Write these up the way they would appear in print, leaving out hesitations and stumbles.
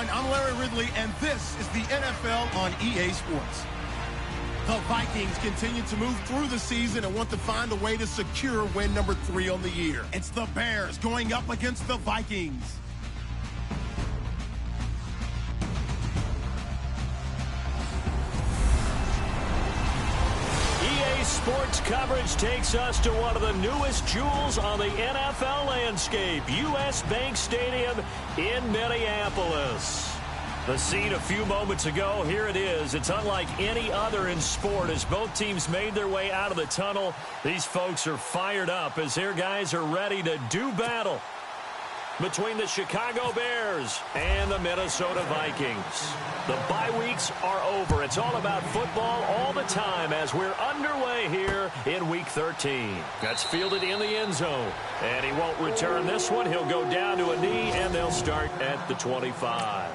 everyone. I'm Larry Ridley, and this is the NFL on EA Sports. The Vikings continue to move through the season and want to find a way to secure win number 3 on the year. It's the Bears going up against the Vikings. EA Sports coverage takes us to one of the newest jewels on the NFL landscape, US Bank Stadium in Minneapolis. The scene a few moments ago, here it is. It's unlike any other in sport as both teams made their way out of the tunnel. These folks are fired up as their guys are ready to do battle between the Chicago Bears and the Minnesota Vikings. The bye weeks are over. It's all about football all the time as we're underway here in Week 13. That's fielded in the end zone. And he won't return this one. He'll go down to a knee, and they'll start at the 25.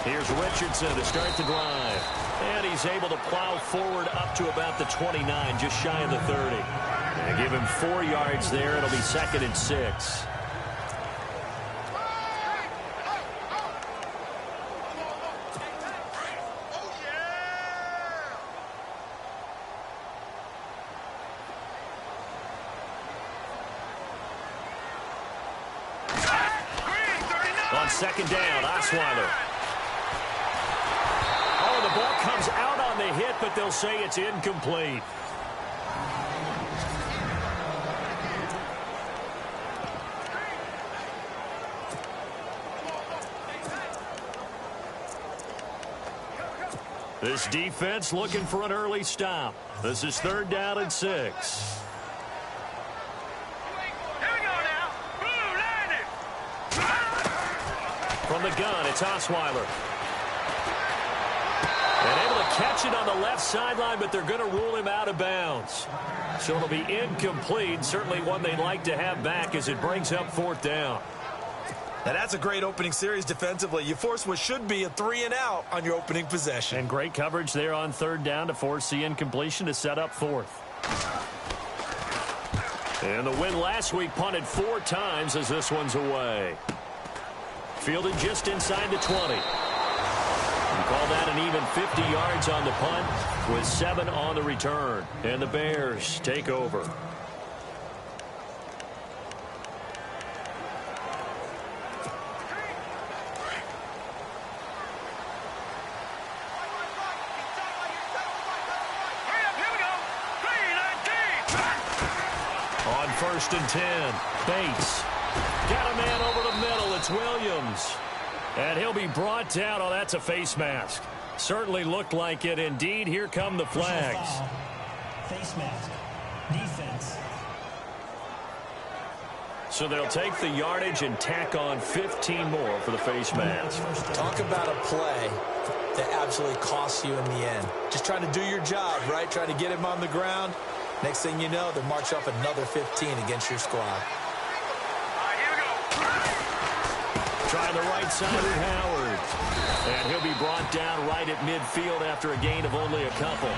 Here's Richardson to start the drive. And he's able to plow forward up to about the 29, just shy of the 30. And give him 4 yards there. It'll be 2nd and 6. On 2nd down, Osweiler. The ball comes out on the hit, but they'll say it's incomplete. This defense looking for an early stop. This is 3rd down and 6. Here we go now. Blue, landing. From the gun, it's Osweiler. And able to catch it on the left sideline, but they're going to rule him out of bounds. So it'll be incomplete. Certainly one they'd like to have back as it brings up 4th down. Now that's a great opening series defensively. You force what should be a 3-and-out on your opening possession. And great coverage there on 3rd down to force the incompletion to set up 4th. And the win last week punted 4 times as this one's away. Fielded just inside the 20. You call that an even 50 yards on the punt with 7 on the return. And the Bears take over. On 1st and 10, Bates. Got a man over the middle. It's Williams. And he'll be brought down. Oh, that's a face mask. Certainly looked like it. Indeed, here come the flags. Face mask. Defense. So they'll take the yardage and tack on 15 more for the face mask. Talk about a play that absolutely costs you in the end. Just trying to do your job, right? Trying to get him on the ground. Next thing you know, they march off another 15 against your squad. Trying the right side of Howard. And he'll be brought down right at midfield after a gain of only a couple.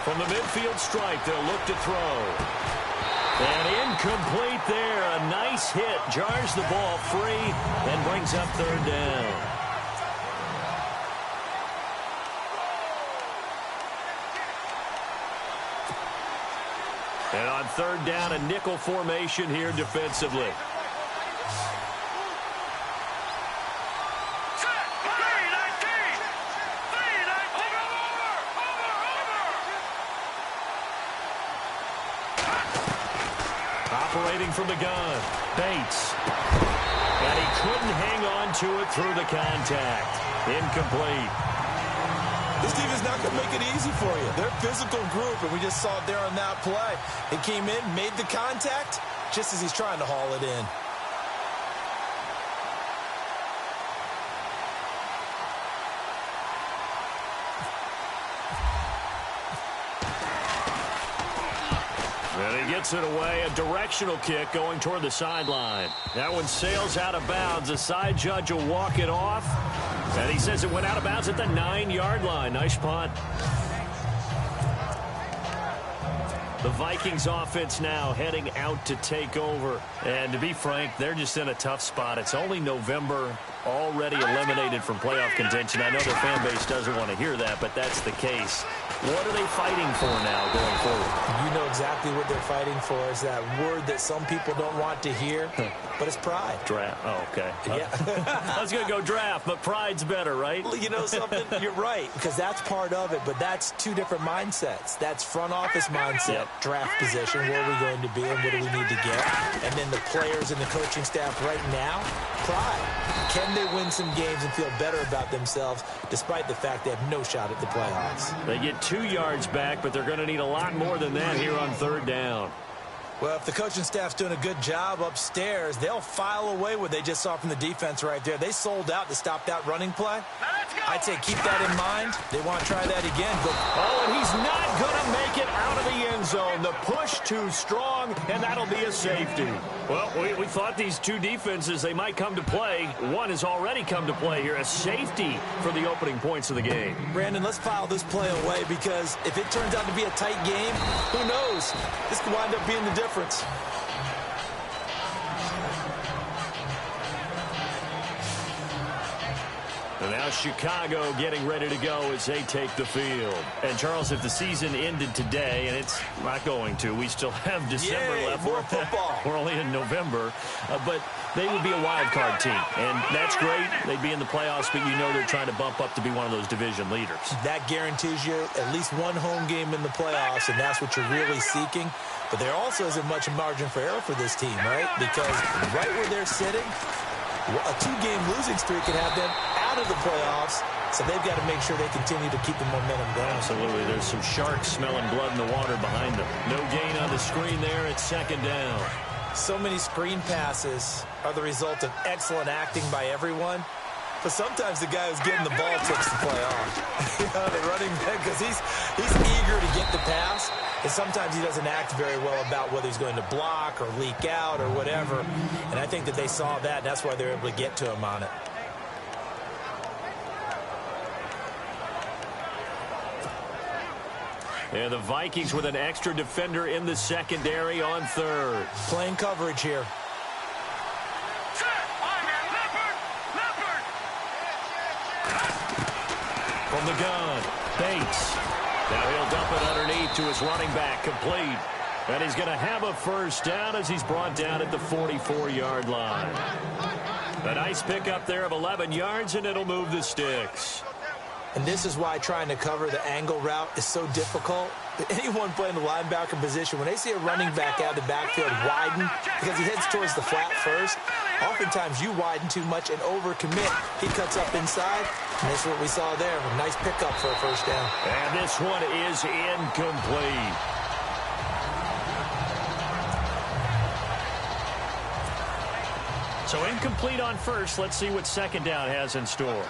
From the midfield strike, they'll look to throw. And incomplete there. A nice hit. Jars the ball free and brings up 3rd down. And on 3rd down, a nickel formation here defensively. Operating from the gun, Bates. And he couldn't hang on to it through the contact. Incomplete. This team is not going to make it easy for you. They're a physical group, and we just saw it there on that play. He came in, made the contact, just as he's trying to haul it in. And he gets it away, a directional kick going toward the sideline. That one sails out of bounds. The side judge will walk it off. And he says it went out of bounds at the 9-yard line. Nice punt. The Vikings offense now heading out to take over. And to be frank, they're just in a tough spot. It's only November, already eliminated from playoff contention. I know their fan base doesn't want to hear that, but that's the case. What are they fighting for now going forward? You know exactly what they're fighting for. Is that word that some people don't want to hear, but it's pride. Draft. Oh, okay. Yeah. I was going to go draft, but pride's better, right? Well, you know something? You're right, because that's part of it, but that's two different mindsets. That's front office mindset, draft position, where are we going to be and what do we need to get? And then the players and the coaching staff right now, pride. Can they win some games and feel better about themselves despite the fact they have no shot at the playoffs? They get 2 yards back, but they're going to need a lot more than that here on 3rd down. Well, if the coaching staff's doing a good job upstairs, they'll file away what they just saw from the defense right there. They sold out to stop that running play. I'd say keep that in mind. They want to try that again. Oh, and he's not going to make it out of the end zone. The push too strong, and that'll be a safety. Well, we thought these two defenses, they might come to play. One has already come to play here, a safety for the opening points of the game. Brandon, let's file this play away because if it turns out to be a tight game, who knows? This could wind up being the difference. And now Chicago getting ready to go as they take the field. And, Charles, if the season ended today, and it's not going to, we still have December left. More football. We're only in November. But they would be a wild card team. And that's great. They'd be in the playoffs, but you know they're trying to bump up to be one of those division leaders. That guarantees you at least one home game in the playoffs, and that's what you're really seeking. But there also isn't much margin for error for this team, right? Because right where they're sitting, a 2-game losing streak can have them out of the playoffs, so they've got to make sure they continue to keep the momentum going. Absolutely. There's some sharks smelling blood in the water behind them. No gain on the screen there. It's 2nd down. So many screen passes are the result of excellent acting by everyone. But sometimes the guy who's getting the ball takes the play off. The running back, because he's eager to get the pass. And sometimes he doesn't act very well about whether he's going to block or leak out or whatever. And I think that they saw that, and that's why they were able to get to him on it. And the Vikings with an extra defender in the secondary on 3rd. Playing coverage here. From the gun, Bates. Now he'll dump it underneath to his running back, complete. And he's going to have a 1st down as he's brought down at the 44-yard line. A nice pickup there of 11 yards, and it'll move the sticks. And this is why trying to cover the angle route is so difficult. Anyone playing the linebacker position, when they see a running back out of the backfield widen, because he heads towards the flat first, oftentimes you widen too much and overcommit. He cuts up inside, and that's what we saw there. A nice pickup for a 1st down. And this one is incomplete. So incomplete on 1st. Let's see what 2nd down has in store.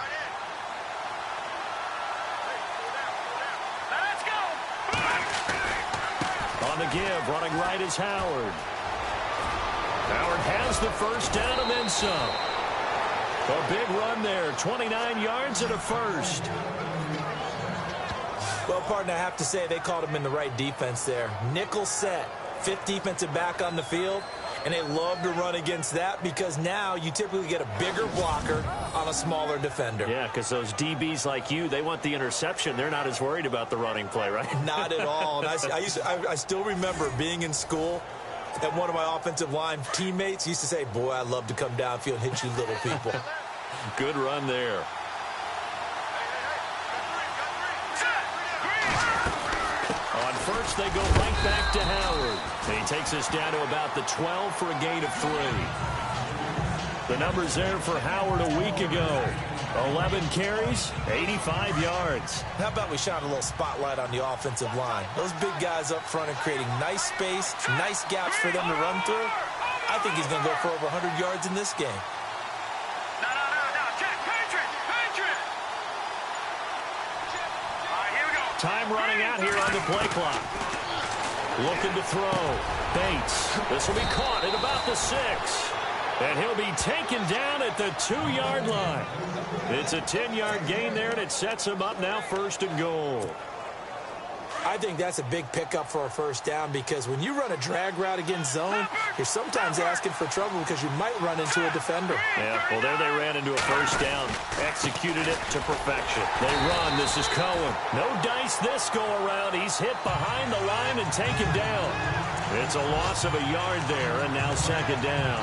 On the give, running right is Howard. Howard has the 1st down and then some. A big run there, 29 yards and a 1st. Well, partner, I have to say they called him in the right defense there. Nickel set, 5th defensive back on the field. And they love to run against that because now you typically get a bigger blocker on a smaller defender. Yeah, because those DBs like you, they want the interception. They're not as worried about the running play, right? Not at all. And I still remember being in school, and one of my offensive line teammates used to say, boy, I'd love to come downfield and hit you little people. Good run there. On 1st, they go right back to Howard. And he takes us down to about the 12 for a gain of 3. The numbers there for Howard a week ago. 11 carries, 85 yards. How about we shine a little spotlight on the offensive line? Those big guys up front are creating nice space, nice gaps for them to run through. I think he's going to go for over 100 yards in this game. No. Check. Patriot. All right, here we go. Time running out here on the play clock. Looking to throw. Bates. This will be caught at about the 6. And he'll be taken down at the 2-yard line. It's a 10-yard gain there, and it sets him up now 1st and goal. I think that's a big pickup for a first down because when you run a drag route against zone, you're sometimes asking for trouble because you might run into a defender. Yeah, well, there they ran into a first down. Executed it to perfection. They run. This is Cohen. No dice this go-around. He's hit behind the line and taken down. It's a loss of a yard there, and now 2nd down.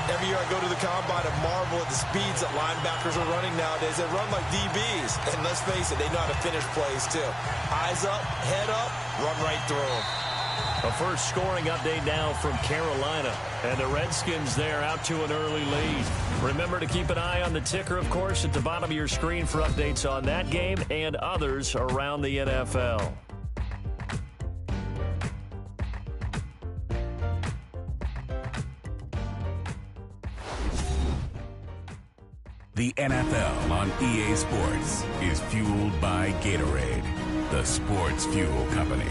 Every year I go to the combine and marvel at the speeds that linebackers are running nowadays. They run like DBs. And let's face it, they know how to finish plays too. Eyes up, head up, run right through them. A first scoring update now from Carolina. And the Redskins there out to an early lead. Remember to keep an eye on the ticker, of course, at the bottom of your screen for updates on that game and others around the NFL. The NFL on EA Sports is fueled by Gatorade, the sports fuel company.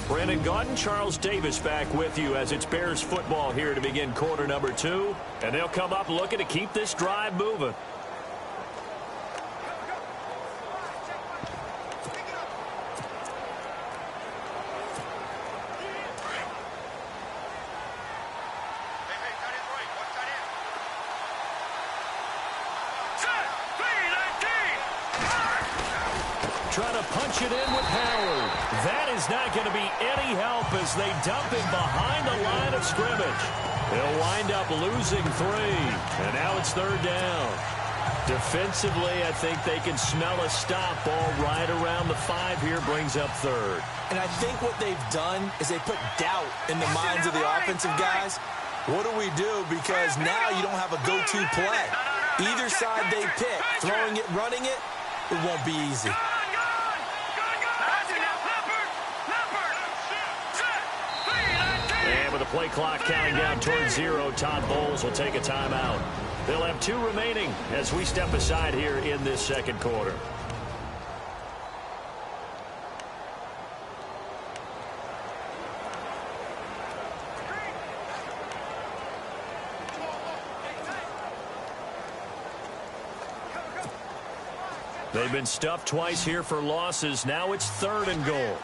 Brandon Gaudin, Charles Davis back with you as it's Bears football here to begin quarter number 2. And they'll come up looking to keep this drive moving. Trying to punch it in with Howard. That is not going to be any help as they dump him behind the line of scrimmage. They'll wind up losing 3. And now it's 3rd down. Defensively, I think they can smell a stop. Ball right around the 5 here, brings up 3rd. And I think what they've done is they put doubt in the minds of the offensive guys. What do we do? Because now you don't have a go-to play. Either side they pick, throwing it, running it, it won't be easy. And with the play clock counting down towards 0, Todd Bowles will take a timeout. They'll have 2 remaining as we step aside here in this 2nd quarter. They've been stuffed twice here for losses. Now it's 3rd and goal.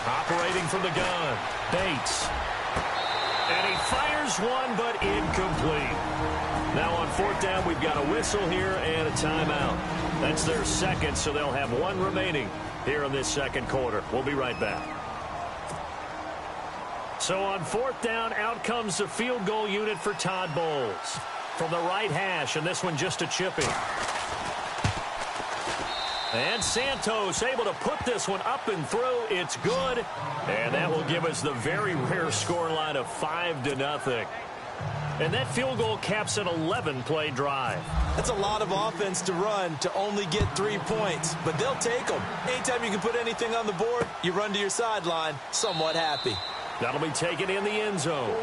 Operating from the gun, Bates. And he fires one, but incomplete. Now on 4th down, we've got a whistle here and a timeout. That's their 2nd, so they'll have 1 remaining here in this 2nd quarter. We'll be right back. So on 4th down, out comes the field goal unit for Todd Bowles. From the right hash, and this one just a chipping. And Santos able to put this one up and through. It's good. And that will give us the very rare scoreline of 5-0. And that field goal caps an 11-play drive. That's a lot of offense to run to only get 3 points, but they'll take them. Anytime you can put anything on the board, you run to your sideline somewhat happy. That'll be taken in the end zone.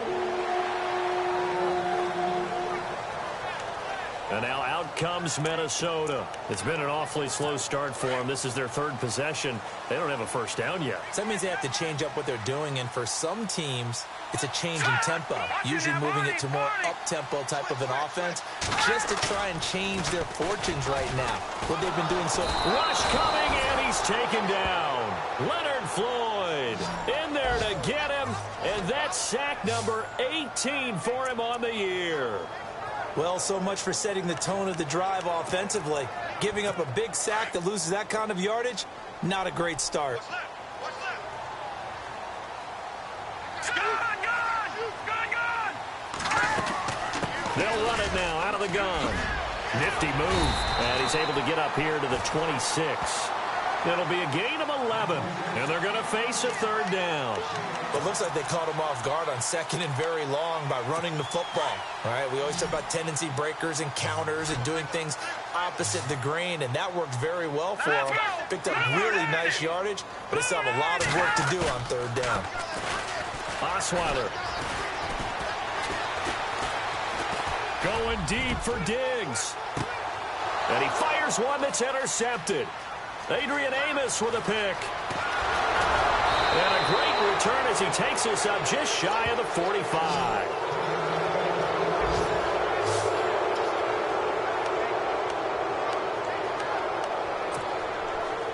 And now out comes Minnesota. It's been an awfully slow start for them. This is their 3rd possession. They don't have a first down yet. So that means they have to change up what they're doing, and for some teams, it's a change in tempo, usually moving it to more up-tempo type of an offense, just to try and change their fortunes right now. What they've been doing so... Rush coming, and he's taken down. Leonard Floyd in there to get him, and that's sack number 18 for him on the year. Well, so much for setting the tone of the drive offensively. Giving up a big sack that loses that kind of yardage, not a great start. They'll run it now out of the gun. Nifty move, and he's able to get up here to the 26. It'll be a gain of 11, and they're going to face a third down. It looks like they caught him off guard on second and very long by running the football. All right, we always talk about tendency breakers and counters and doing things opposite the grain, and that worked very well for him. Picked up really nice yardage, but they still have a lot of work to do on third down. Osweiler going deep for Diggs. And he fires one that's intercepted. Adrian Amos with a pick. And a great return as he takes us up just shy of the 45.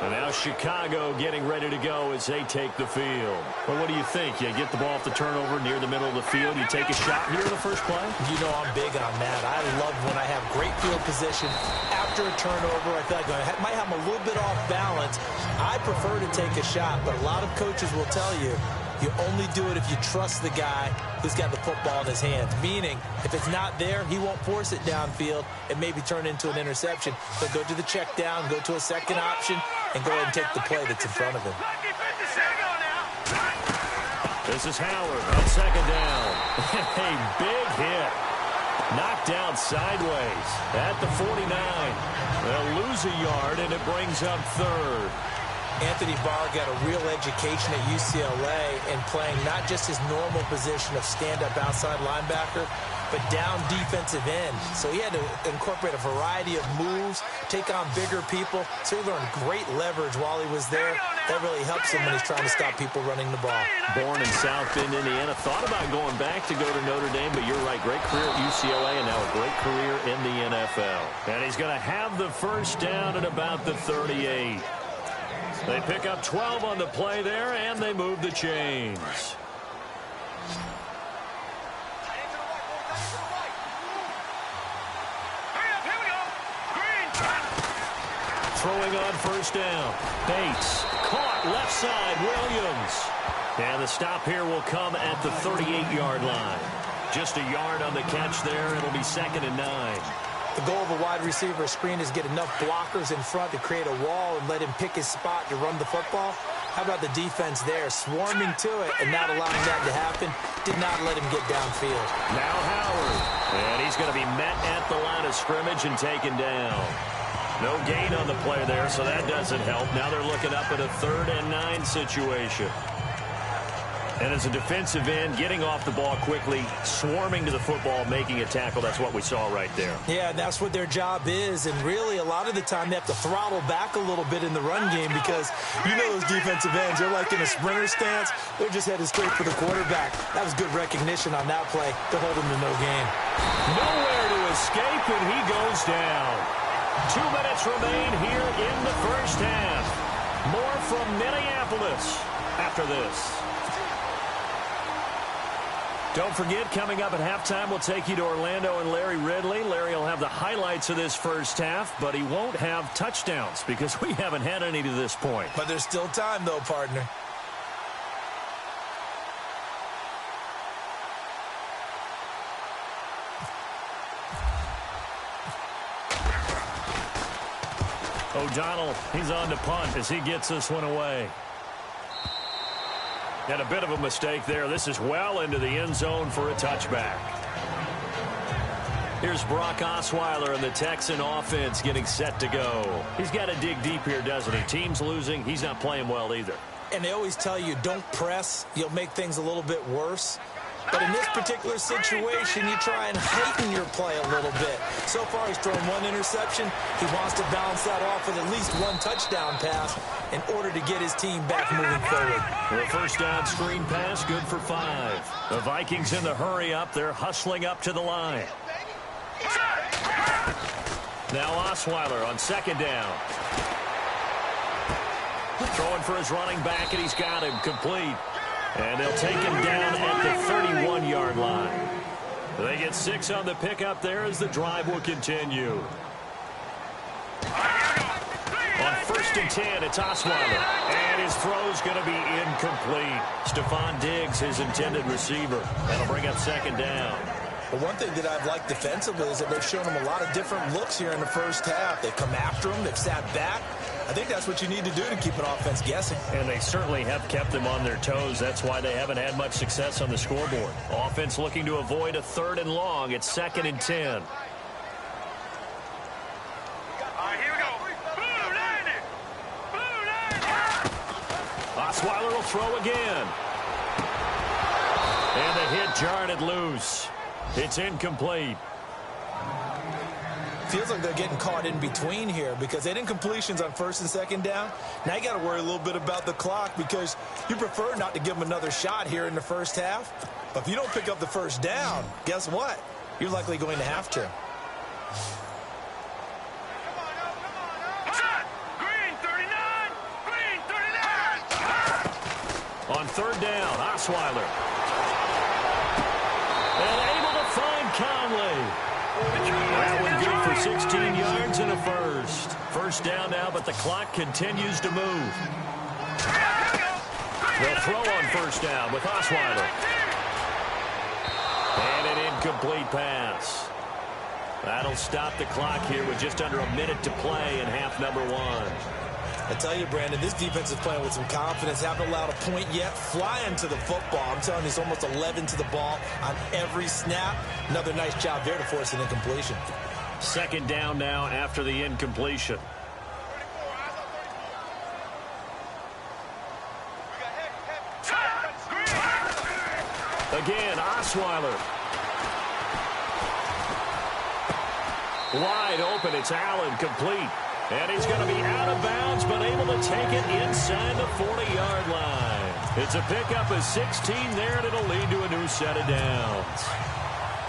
And now Chicago getting ready to go as they take the field. Well, what do you think? You get the ball off the turnover near the middle of the field. You take a shot here in the first play? You know I'm big on that. I love when I have great field position. After a turnover, I feel like I might have them a little bit off balance. I prefer to take a shot, but a lot of coaches will tell you, you only do it if you trust the guy who's got the football in his hands. Meaning, if it's not there, he won't force it downfield and maybe turn into an interception. He'll go to the check down, go to a second option, and go ahead and take the play that's in front of him. This is Howard on second down. A big hit. Knocked down sideways at the 49. They'll lose a yard, and it brings up third. Anthony Barr got a real education at UCLA in playing not just his normal position of stand-up outside linebacker, but down defensive end. So he had to incorporate a variety of moves, take on bigger people. So he learned great leverage while he was there. That really helps him when he's trying to stop people running the ball. Born in South Bend, Indiana. Thought about going back to go to Notre Dame, but you're right. Great career at UCLA and now a great career in the NFL. And he's going to have the first down at about the 38. They pick up 12 on the play there, and they move the chains. Throwing on first down. Bates caught left side. Williams. And the stop here will come at the 38-yard line. Just a yard on the catch there. It'll be 2nd and 9. The goal of a wide receiver screen is get enough blockers in front to create a wall and let him pick his spot to run the football. How about the defense there, swarming to it and not allowing that to happen? Did not let him get downfield. Now Howard. And he's going to be met at the line of scrimmage and taken down. No gain on the play there, so that doesn't help. Now they're looking up at a 3rd and 9 situation. And as a defensive end, getting off the ball quickly, swarming to the football, making a tackle, that's what we saw right there. Yeah, that's what their job is. And really, a lot of the time, they have to throttle back a little bit in the run game because you know those defensive ends, they're like in a sprinter stance. They're just headed straight for the quarterback. That was good recognition on that play to hold him to no gain. Nowhere to escape, and he goes down. 2 minutes remain here in the first half. More from Minneapolis after this. Don't forget, coming up at halftime, we'll take you to Orlando and Larry Ridley. Larry will have the highlights of this first half, but he won't have touchdowns because we haven't had any to this point. But there's still time, though, partner. O'Donnell, he's on to punt as he gets this one away. And a bit of a mistake there. This is well into the end zone for a touchback. Here's Brock Osweiler and the Texan offense getting set to go. He's got to dig deep here, doesn't he? Team's losing. He's not playing well either. And they always tell you, don't press. You'll make things a little bit worse. But in this particular situation, you try and heighten your play a little bit. So far, he's thrown 1 interception. He wants to balance that off with at least 1 touchdown pass in order to get his team back moving forward. The first down screen pass, good for 5. The Vikings in the hurry up. They're hustling up to the line. Now Osweiler on second down. Throwing for his running back, and he's got him complete. And they'll take him down at the 31-yard line. They get 6 on the pickup there as the drive will continue. On 1st and 10, it's Osweiler. And his throw's going to be incomplete. Stephon Diggs, his intended receiver. That'll bring up 2nd down. Well, one thing that I've liked defensively is that they've shown him a lot of different looks here in the first half. They've come after him. They've sat back. I think that's what you need to do to keep an offense guessing. And they certainly have kept them on their toes. That's why they haven't had much success on the scoreboard. Offense looking to avoid a 3rd and long. It's 2nd and 10. All right, here we go. Blue landed. Blue landed. Osweiler will throw again. And the hit jarred it loose. It's incomplete. Feels like they're getting caught in between here because they didn't completions on 1st and 2nd down. Now you got to worry a little bit about the clock because you prefer not to give them another shot here in the first half. But if you don't pick up the 1st down, guess what? You're likely going to have to. Green 39. Green 39. On 3rd down, Osweiler. And able to find Conley. That one good for 16 yards and a first. 1st down now, but the clock continues to move. They'll throw on 1st down with Osweiler. And an incomplete pass. That'll stop the clock here with just under a minute to play in half number 1. I tell you, Brandon, this defense is playing with some confidence. Haven't allowed a point yet. Flying to the football. I'm telling you, it's almost 11 to the ball on every snap. Another nice job there to force an incompletion. 2nd down now after the incompletion. Again, Osweiler. Wide open. It's Allen, complete. And he's going to be out of bounds, but able to take it inside the 40-yard line. It's a pickup of 16 there, and it'll lead to a new set of downs.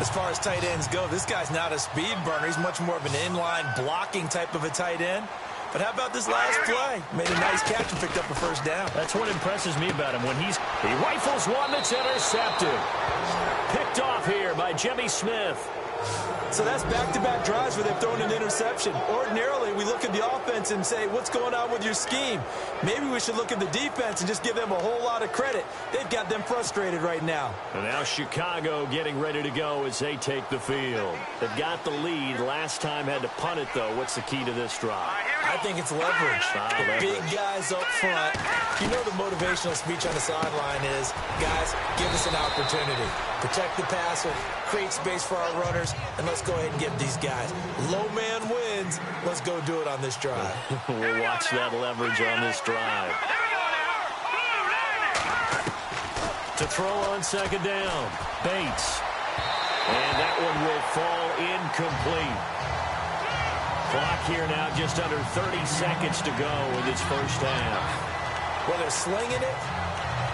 As far as tight ends go, this guy's not a speed burner. He's much more of an inline blocking type of a tight end. But how about this last play? Made a nice catch and picked up a 1st down. That's what impresses me about him. When he rifles one that's intercepted. Picked off here by Jimmy Smith. So that's back-to-back drives where they've thrown an interception. Ordinarily, we look at the offense and say, what's going on with your scheme? Maybe we should look at the defense and just give them a whole lot of credit. They've got them frustrated right now. And now Chicago getting ready to go as they take the field. They've got the lead. Last time had to punt it, though. What's the key to this drive? I think it's leverage. The leverage. Big guys up front. You know the motivational speech on the sideline is, guys, give us an opportunity. Protect the passer, create space for our runners, and let's go ahead and give these guys. Low man wins. Let's go do it on this drive. We'll watch that leverage on this drive. To throw on 2nd down, Bates. And that one will fall incomplete. Clock here now just under 30 seconds to go in this 1st half. Well, they're slinging it,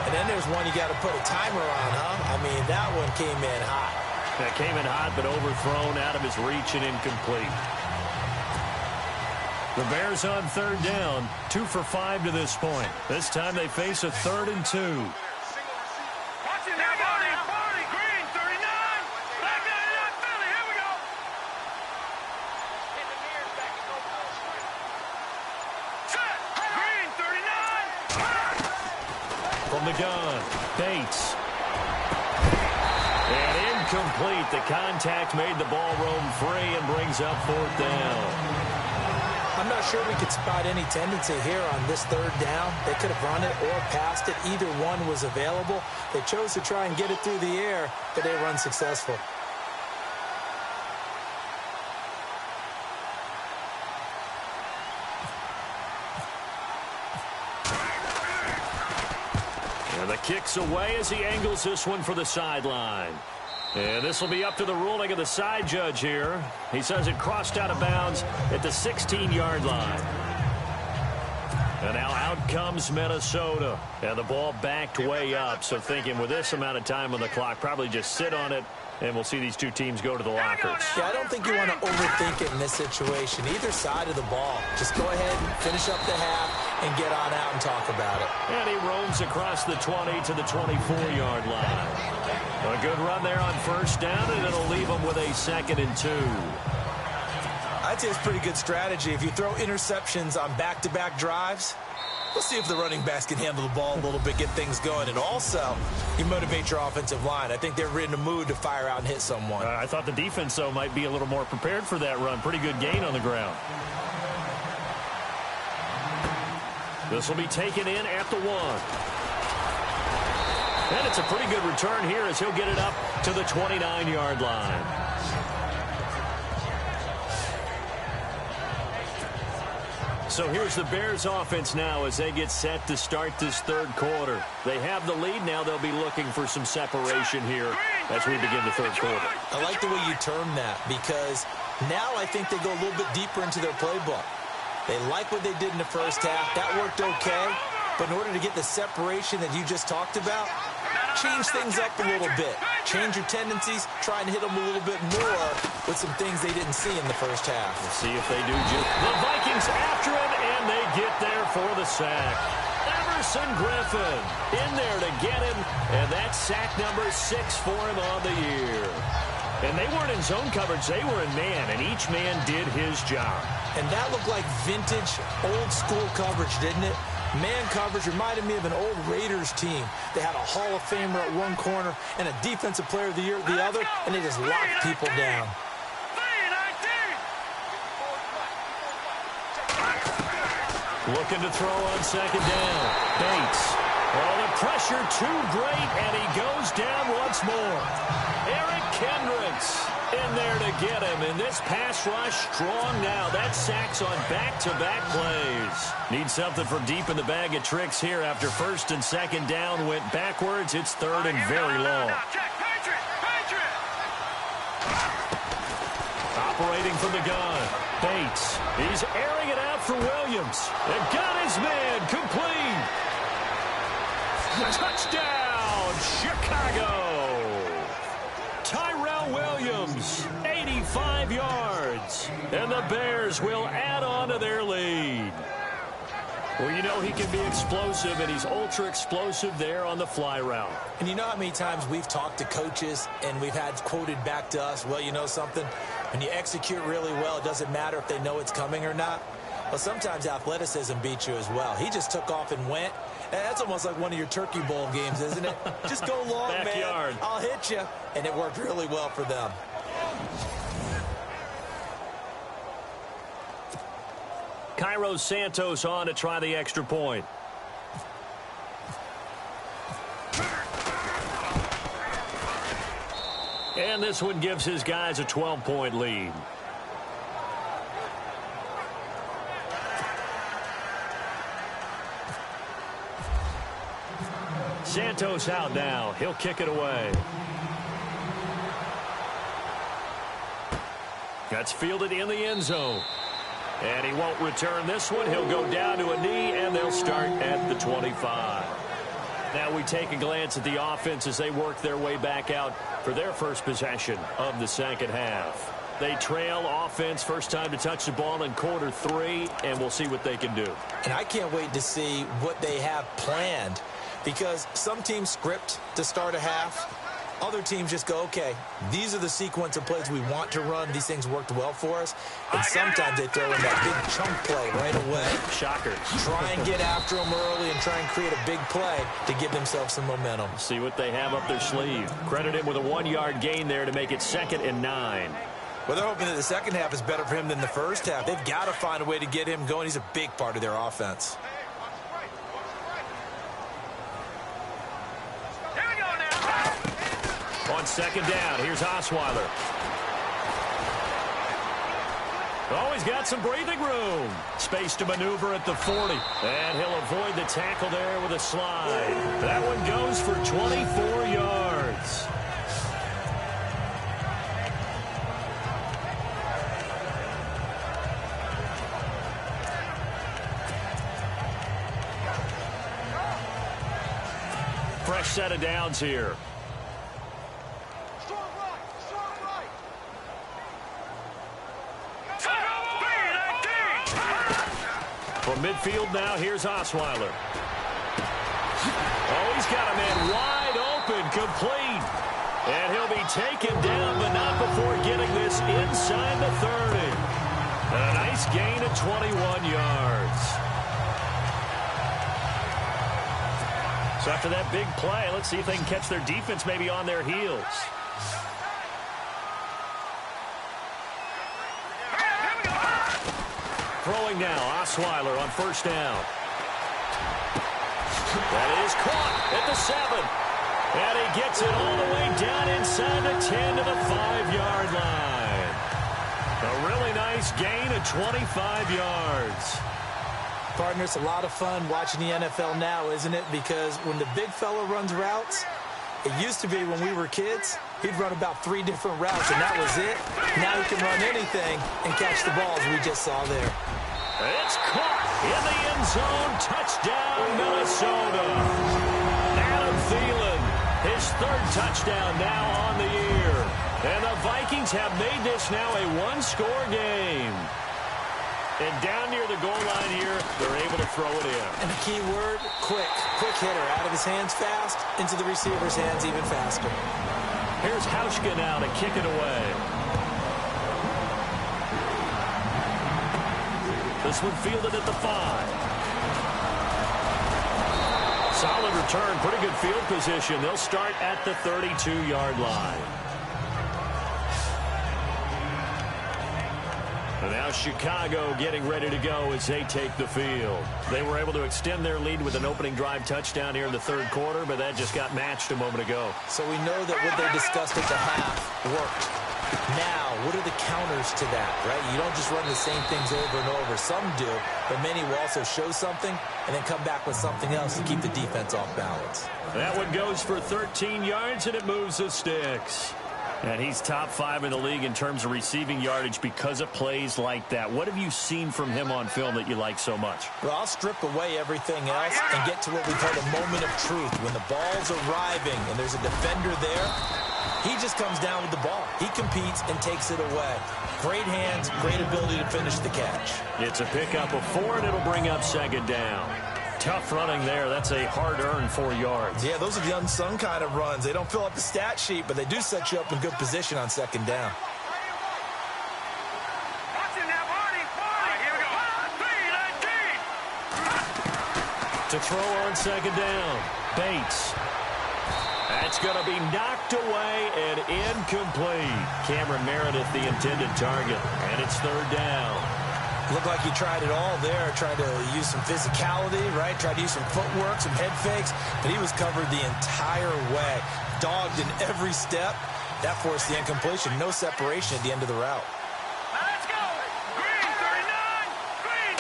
and then there's one you got to put a timer on, huh? I mean, that one came in hot. That came in hot, but overthrown out of his reach and incomplete. The Bears on 3rd down, 2 for 5 to this point. This time they face a 3rd and 2. Watch it now, Barney. Green 39. Black 99 Philly. Here we go. Set. Green 39. From the gun, Bates. And incomplete. The contact made the ball roam free and brings up 4th down. I'm not sure we could spot any tendency here on this 3rd down. They could have run it or passed it. Either one was available. They chose to try and get it through the air, but they were unsuccessful. And the kick's away as he angles this one for the sideline. And this will be up to the ruling of the side judge here. He says it crossed out of bounds at the 16-yard line. And now out comes Minnesota. And the ball backed way up. So thinking with this amount of time on the clock, probably just sit on it, and we'll see these two teams go to the lockers. Yeah, I don't think you want to overthink it in this situation. Either side of the ball. Just go ahead and finish up the half and get on out and talk about it. And he roams across the 20 to the 24-yard line. A good run there on 1st down, and it'll leave them with a 2nd and 2. I'd say it's pretty good strategy. If you throw interceptions on back-to-back drives, we'll see if the running backs can handle the ball a little bit, get things going. And also, you motivate your offensive line. I think they're in the mood to fire out and hit someone. I thought the defense, though, might be a little more prepared for that run. Pretty good gain on the ground. This will be taken in at the 1. And it's a pretty good return here as he'll get it up to the 29-yard line. So here's the Bears offense now as they get set to start this third quarter. They have the lead. Now they'll be looking for some separation here as we begin the third quarter. I like the way you term that because now I think they go a little bit deeper into their playbook. They like what they did in the first half. That worked okay. But in order to get the separation that you just talked about, change things up a little bit. Change your tendencies. Try and hit them a little bit more with some things they didn't see in the first half. We'll see if they do. The Vikings after him, and they get there for the sack. Everson Griffin in there to get him, and that's sack number 6 for him on the year. And they weren't in zone coverage. They were in man, and each man did his job. And that looked like vintage, old-school coverage, didn't it? Man coverage reminded me of an old Raiders team. They had a Hall of Famer at one corner and a Defensive Player of the Year at the other, and they just locked people down. Looking to throw on second down. Bates. Oh, the pressure too great, and he goes down once more. Eric Kendricks in there to get him, and this pass rush strong now. That sacks on back-to-back plays. Need something from deep in the bag of tricks here after first and second down went backwards. It's third and very long. Operating from the gun. Bates. He's airing it out for Williams. And got his man complete. Touchdown, Chicago. Tyrell Williams, 85 yards. And the Bears will add on to their lead. Well, you know he can be explosive, and he's ultra-explosive there on the fly route. And you know how many times we've talked to coaches and we've had quoted back to us, well, you know something? When you execute really well, it doesn't matter if they know it's coming or not. Well, sometimes athleticism beats you as well. He just took off and went. And that's almost like one of your Turkey Bowl games, isn't it? Just go long, Backyard. man. I'll hit you. And it worked really well for them. Cairo Santos on to try the extra point. And this one gives his guys a 12-point lead. Santos out now. He'll kick it away. That's fielded in the end zone. And he won't return this one. He'll go down to a knee, and they'll start at the 25. Now we take a glance at the offense as they work their way back out for their first possession of the second half. They trail offense, first time to touch the ball in quarter 3, and we'll see what they can do. And I can't wait to see what they have planned, because some teams script to start a half. Other teams just go, okay, these are the sequence of plays we want to run. These things worked well for us. And sometimes they throw in that big chunk play right away. Shocker. Try and get after them early and try and create a big play to give themselves some momentum. See what they have up their sleeve. Credit him with a 1-yard gain there to make it 2nd and 9. Well, they're hoping that the second half is better for him than the first half. They've got to find a way to get him going. He's a big part of their offense. On second down, here's Osweiler. Oh, he's got some breathing room. Space to maneuver at the 40. And he'll avoid the tackle there with a slide. That one goes for 24 yards. Fresh set of downs here. From midfield now, here's Osweiler. Oh, he's got a man wide open, complete. And he'll be taken down, but not before getting this inside the 30. A nice gain of 21 yards. So after that big play, let's see if they can catch their defense maybe on their heels. Throwing now, Osweiler on first down. That is caught at the 7. And he gets it all the way down inside the 10 to the 5-yard line. A really nice gain of 25 yards. Partner, it's a lot of fun watching the NFL now, isn't it? Because when the big fella runs routes, it used to be when we were kids, he'd run about 3 different routes, and that was it. Now he can run anything and catch the balls we just saw there. It's caught in the end zone. Touchdown, Minnesota. Adam Thielen, his 3rd touchdown now on the year. And the Vikings have made this now a 1-score game. And down near the goal line here, they're able to throw it in. And the key word, quick. Quick hitter. Out of his hands fast, into the receiver's hands even faster. Here's Hauschka now to kick it away. This one fielded at the 5. Solid return, pretty good field position. They'll start at the 32-yard line. And now Chicago getting ready to go as they take the field. They were able to extend their lead with an opening drive touchdown here in the 3rd quarter, but that just got matched a moment ago. So we know that what they discussed at the half worked. Now, what are the counters to that, right? You don't just run the same things over and over. Some do, but many will also show something and then come back with something else to keep the defense off balance. That one goes for 13 yards, and it moves the sticks. And he's top 5 in the league in terms of receiving yardage because of plays like that. What have you seen from him on film that you like so much? Well, I'll strip away everything else and get to what we call the moment of truth. When the ball's arriving and there's a defender there, he just comes down with the ball. He competes and takes it away. Great hands, great ability to finish the catch. It's a pickup of 4, and it'll bring up 2nd down. Tough running there. That's a hard-earned 4 yards. Yeah, those are the unsung kind of runs. They don't fill up the stat sheet, but they do set you up in good position on 2nd down. To throw on 2nd down, Bates. That's going to be knocked away and incomplete. Cameron Meredith, the intended target, and it's 3rd down. Looked like he tried it all there, tried to use some physicality, right? Tried to use some footwork, some head fakes, but he was covered the entire way. Dogged in every step. That forced the incompletion. No separation at the end of the route. Let's go! Green, 39! Green,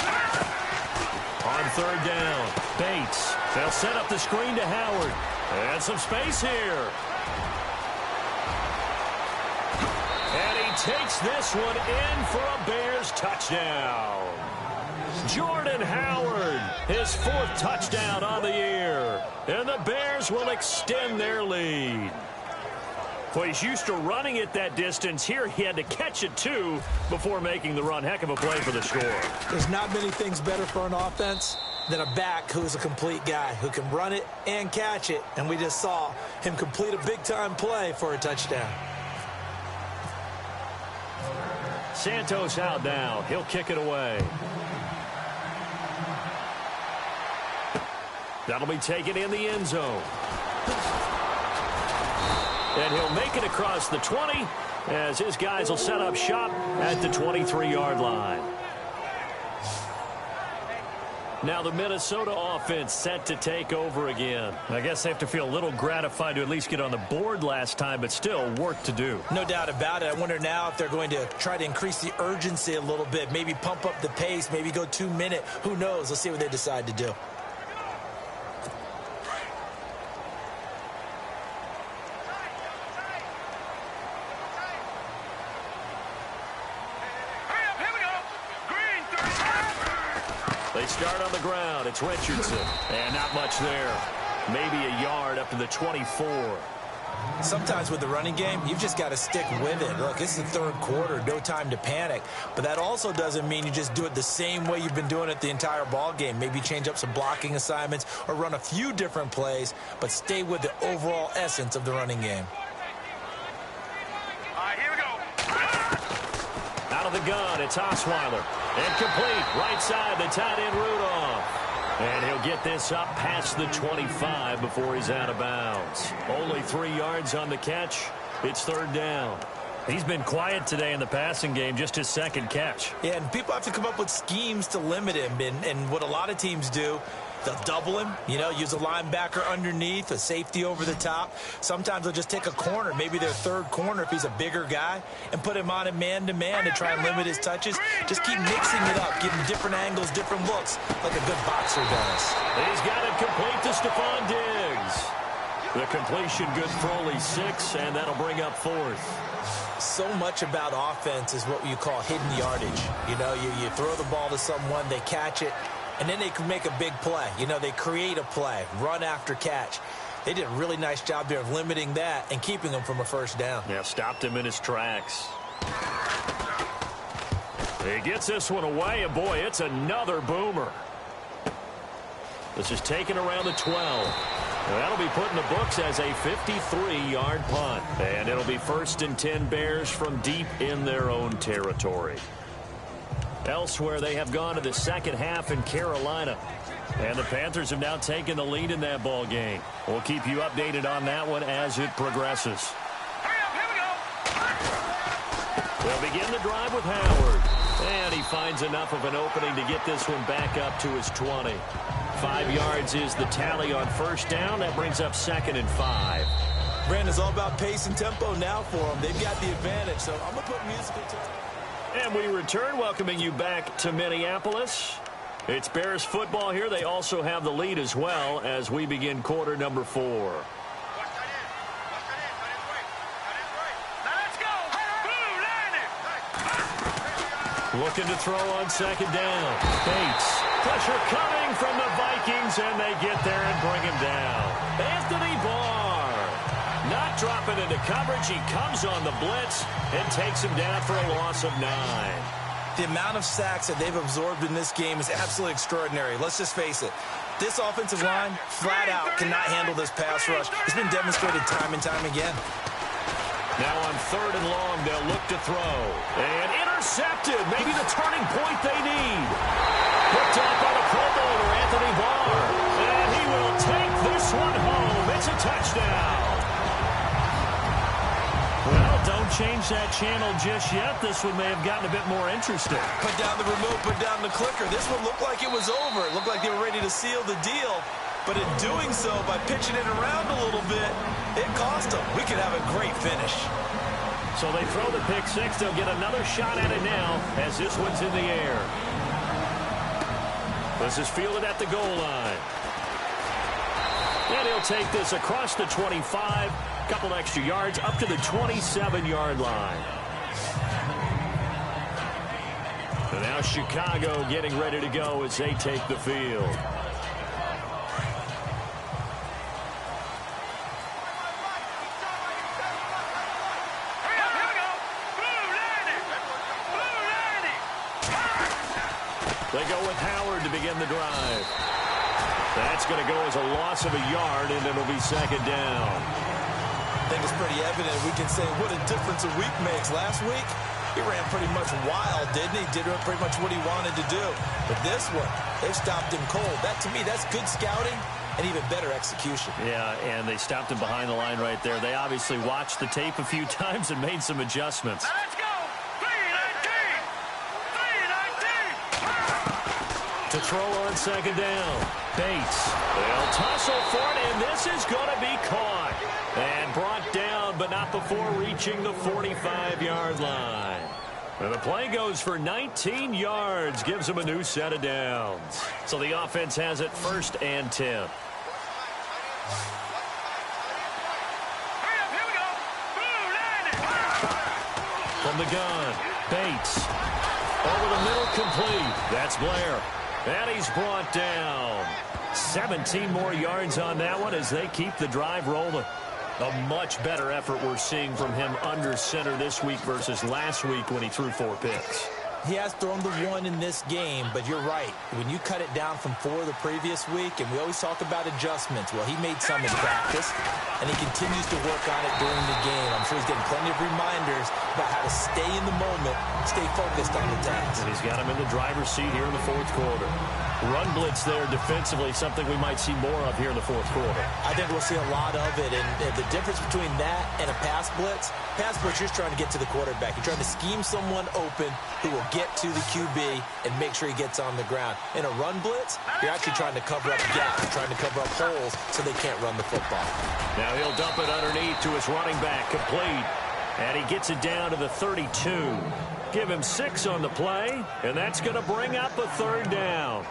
On 3rd down, Bates. They'll set up the screen to Howard. And some space here. And he takes this one in for a Bears touchdown. Jordan Howard, his 4th touchdown on the year. And the Bears will extend their lead. Well, he's used to running it that distance. Here he had to catch it, too, before making the run. Heck of a play for the score. There's not many things better for an offense than a back who's a complete guy, who can run it and catch it. And we just saw him complete a big-time play for a touchdown. Santos out now. He'll kick it away. That'll be taken in the end zone. And he'll make it across the 20 as his guys will set up shop at the 23-yard line. Now the Minnesota offense set to take over again. I guess they have to feel a little gratified to at least get on the board last time, but still work to do. No doubt about it. I wonder now if they're going to try to increase the urgency a little bit, maybe pump up the pace, maybe go 2-minute. Who knows? Let's see what they decide to do. They start on the ground. It's Richardson. And not much there. Maybe a yard up to the 24. Sometimes with the running game, you've just got to stick with it. Look, it's the 3rd quarter, no time to panic. But that also doesn't mean you just do it the same way you've been doing it the entire ball game. Maybe change up some blocking assignments or run a few different plays, but stay with the overall essence of the running game. All right, here we go. Out of the gun, it's Osweiler. Incomplete, right side, the tight end Rudolph. And he'll get this up past the 25 before he's out of bounds. Only 3 yards on the catch. It's 3rd down. He's been quiet today in the passing game, just his 2nd catch. Yeah, and people have to come up with schemes to limit him. And what a lot of teams do They'll double him, use a linebacker underneath, a safety over the top. Sometimes they'll just take a corner, maybe their third corner if he's a bigger guy, and put him on a man-to-man to try and limit his touches. Just keep mixing it up, give him different angles, different looks, like a good boxer does. He's got it complete to Stephon Diggs. The completion good for only 6, and that'll bring up 4th. So much about offense is what you call hidden yardage. You throw the ball to someone, they catch it, and then they can make a big play. They create a play, run after catch. They did a really nice job there of limiting that and keeping him from a first down. Yeah, stopped him in his tracks. He gets this one away, and boy, it's another boomer. This is taken around the 12. That'll be put in the books as a 53-yard punt. And it'll be 1st and 10 Bears from deep in their own territory. Elsewhere, they have gone to the second half in Carolina. And the Panthers have now taken the lead in that ball game. We'll keep you updated on that one as it progresses. They'll begin the drive with Howard. And he finds enough of an opening to get this one back up to his 20. 5 yards is the tally on first down. That brings up 2nd and 5. Brandon, it's all about pace and tempo now for them. They've got the advantage, so I'm going to put musical to. And we return, welcoming you back to Minneapolis. It's Bears football here. They also have the lead as well as we begin quarter number 4. Looking to throw on second down. Bates. Pressure coming from the Vikings, and they get there and bring him down. Anthony Barr. Not dropping into coverage. He comes on the blitz and takes him down for a loss of 9. The amount of sacks that they've absorbed in this game is absolutely extraordinary. Let's just face it. This offensive line, flat out, cannot handle this pass rush. It's been demonstrated time and time again. Now on 3rd and long, they'll look to throw. And intercepted. Maybe the turning point they need. Picked up by the Pro Bowler, Anthony Barr. And he will take this one home. It's a touchdown. Well, don't change that channel just yet. This one may have gotten a bit more interesting. Put down the remote, put down the clicker. This one looked like it was over. It looked like they were ready to seal the deal. But in doing so, by pitching it around a little bit, it cost them. We could have a great finish. So they throw the pick 6. They'll get another shot at it now as this one's in the air. This is fielded at the goal line. And he'll take this across the 25. Couple extra yards up to the 27-yard line. And now Chicago getting ready to go as they take the field. They go with Howard to begin the drive. That's going to go as a loss of a yard, and it'll be 2nd down. I think it's pretty evident. We can say what a difference a week makes. Last week, he ran pretty much wild, didn't he? Did pretty much what he wanted to do. But this one, they've stopped him cold. That, to me, that's good scouting and even better execution. Yeah, and they stopped him behind the line right there. They obviously watched the tape a few times and made some adjustments. Let's go! 3-19! 3-19! To throw on 2nd down. Bates. They'll tussle for it, and this is going to be caught. And brought down, but not before reaching the 45-yard line. And the play goes for 19 yards. Gives them a new set of downs. So the offense has it 1st and 10. Here we go! From the gun, Bates. Over the middle, complete. That's Blair. And he's brought down. 17 more yards on that one as they keep the drive rolling. A much better effort we're seeing from him under center this week versus last week when he threw 4 picks. He has thrown the 1 in this game, but you're right. When you cut it down from 4 the previous week, and we always talk about adjustments, well, he made some in practice, and he continues to work on it during the game. I'm sure he's getting plenty of reminders about how to stay in the moment, stay focused on the task. And he's got him in the driver's seat here in the 4th quarter. Run blitz there defensively, something we might see more of here in the 4th quarter. I think we'll see a lot of it, and the difference between that and a pass blitz, you're just trying to get to the quarterback. You're trying to scheme someone open who will get to the QB and make sure he gets on the ground. In a run blitz, you're actually trying to cover up gaps, trying to cover up holes so they can't run the football. Now he'll dump it underneath to his running back, complete. And he gets it down to the 32. Give him 6 on the play, and that's going to bring up a 3rd down.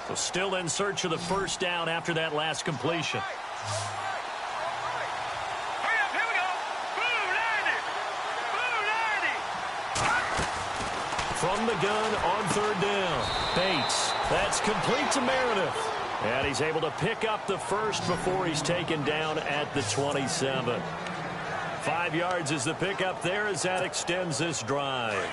So still in search of the 1st down after that last completion. From the gun on 3rd down. Bates. That's complete to Meredith. And he's able to pick up the 1st before he's taken down at the 27. 5 yards is the pickup there as that extends this drive.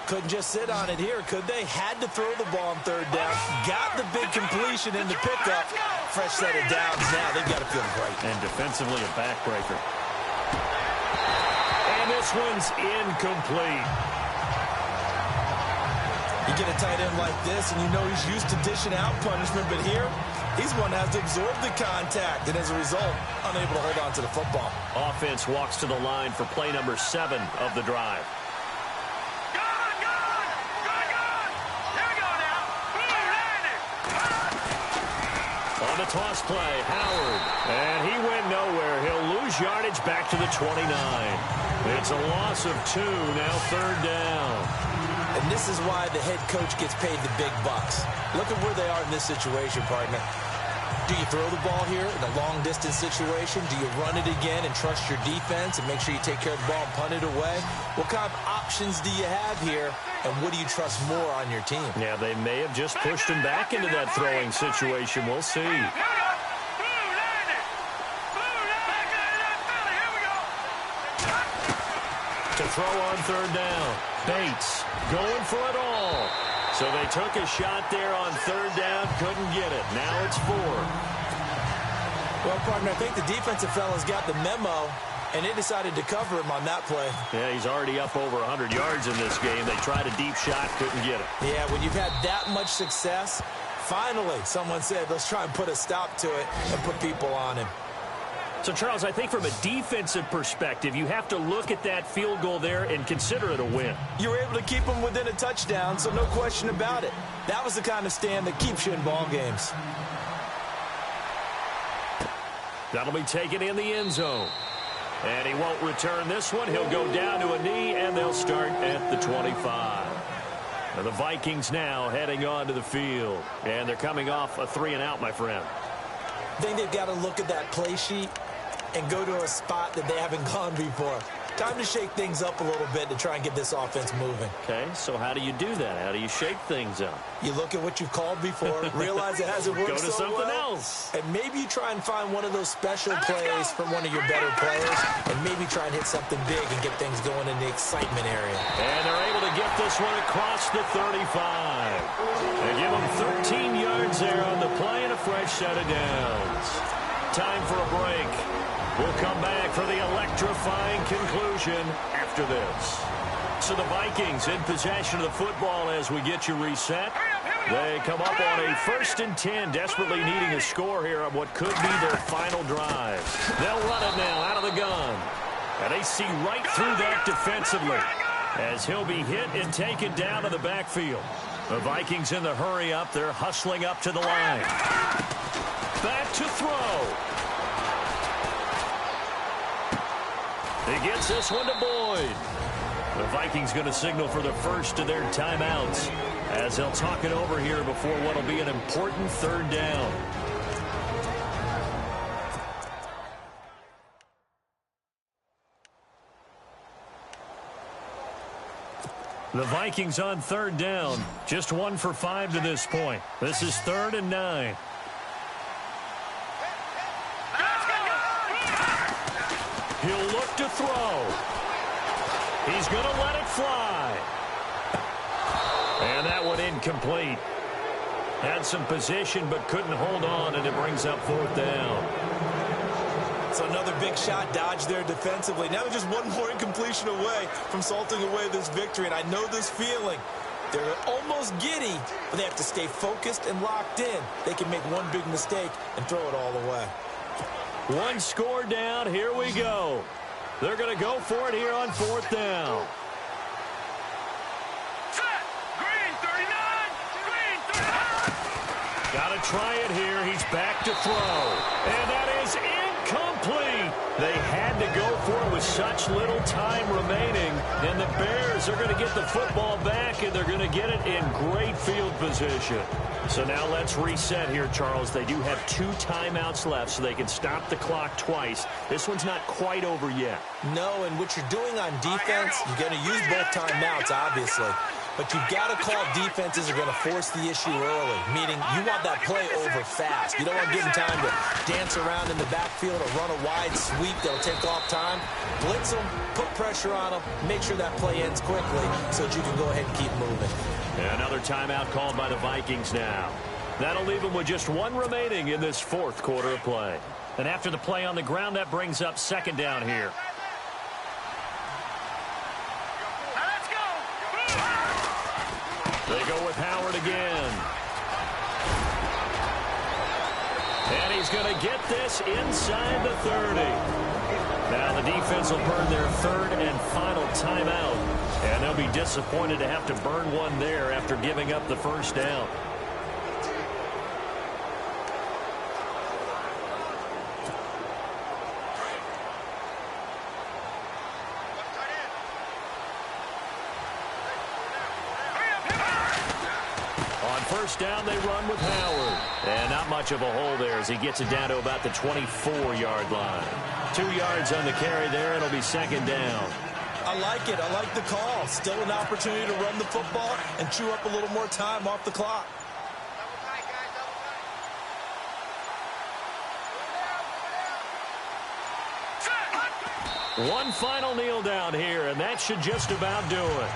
Couldn't just sit on it here, could they? Had to throw the ball on 3rd down. Got the big completion in the pickup. Fresh set of downs now. They've got to feel great. And defensively a backbreaker. And this one's incomplete. You get a tight end like this, and you know he's used to dishing out punishment, but here, he's one that has to absorb the contact, and as a result, unable to hold on to the football. Offense walks to the line for play number 7 of the drive. On the toss play, Howard. And he went nowhere. He'll lose yardage back to the 29. It's a loss of 2, now 3rd down. And this is why the head coach gets paid the big bucks. Look at where they are in this situation, partner. Do you throw the ball here in a long-distance situation? Do you run it again and trust your defense and make sure you take care of the ball and punt it away? What kind of options do you have here, and what do you trust more on your team? Yeah, they may have just pushed him back into that throwing situation. We'll see. To throw on 3rd down. Bates going for it all. So they took a shot there on 3rd down, couldn't get it. Now it's 4. Well, partner, I think the defensive fellas got the memo, and they decided to cover him on that play. Yeah, he's already up over 100 yards in this game. They tried a deep shot, couldn't get it. Yeah, when you've had that much success, finally someone said, let's try and put a stop to it and put people on him. So, Charles, I think from a defensive perspective, you have to look at that field goal there and consider it a win. You were able to keep them within a touchdown, so no question about it. That was the kind of stand that keeps you in ball games. That'll be taken in the end zone. And he won't return this one. He'll go down to a knee, and they'll start at the 25. And the Vikings now heading onto the field. And they're coming off a 3-and-out, my friend. I think they've got to look at that play sheet and go to a spot that they haven't gone before. Time to shake things up a little bit to try and get this offense moving. Okay, so how do you do that? How do you shake things up? You look at what you've called before, realize it hasn't worked so well. Go to something else. And maybe you try and find one of those special plays from one of your better players, and maybe try and hit something big and get things going in the excitement area. And they're able to get this one across the 35. They give them 13 yards there on the play and a fresh set of downs. Time for a break. We'll come back for the electrifying conclusion after this. So the Vikings in possession of the football as we get you reset. They come up on a 1st and 10, desperately needing a score here on what could be their final drive. They'll run it now out of the gun. And they see right through that defensively as he'll be hit and taken down to the backfield. The Vikings in the hurry up. They're hustling up to the line. Back to throw. He gets this one to Boyd. The Vikings going to signal for the first of their timeouts as they'll talk it over here before what will be an important 3rd down. The Vikings on 3rd down, just 1 for 5 to this point. This is 3rd and 9. He'll look to throw. He's going to let it fly. And that one incomplete. Had some position but couldn't hold on, and it brings up 4th down. So another big shot dodged there defensively. Now they're just one more incompletion away from salting away this victory, and I know this feeling. They're almost giddy, but they have to stay focused and locked in. They can make one big mistake and throw it all away. One score down. Here we go. They're going to go for it here on 4th down. Set. Green 39. Green 39. Got to try it here. He's back to throw. And that is incomplete. They had to go for it with such little time remaining. And the Bears are going to get the football back, and they're going to get it in great field position. So now let's reset here, Charles. They do have 2 timeouts left, so they can stop the clock twice. This one's not quite over yet. No, and what you're doing on defense, you're going to use both timeouts, obviously. But you've got to call defenses are going to force the issue early, meaning you want that play over fast. You don't want to give them time to dance around in the backfield or run a wide sweep that'll take off time. Blitz them, put pressure on them, make sure that play ends quickly so that you can go ahead and keep moving. And another timeout called by the Vikings now. That'll leave them with just 1 remaining in this 4th quarter of play. And after the play on the ground, that brings up 2nd down here. They go with Howard again. And he's going to get this inside the 30. Now the defense will burn their 3rd and final timeout. And they'll be disappointed to have to burn one there after giving up the 1st down. On 1st down, they run with Howard. And not much of a hole there as he gets it down to about the 24-yard line. 2 yards on the carry there. It'll be 2nd down. I like it. I like the call. Still an opportunity to run the football and chew up a little more time off the clock. One final kneel down here, and that should just about do it.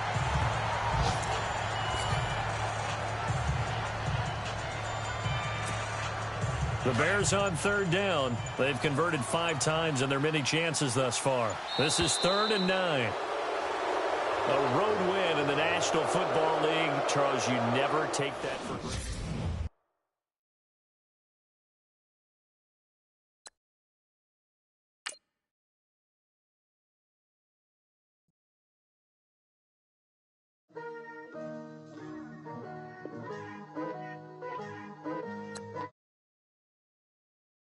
The Bears on 3rd down. They've converted 5 times in their many chances thus far. This is 3rd and 9. A road win in the National Football League. Charles, you never take that for granted.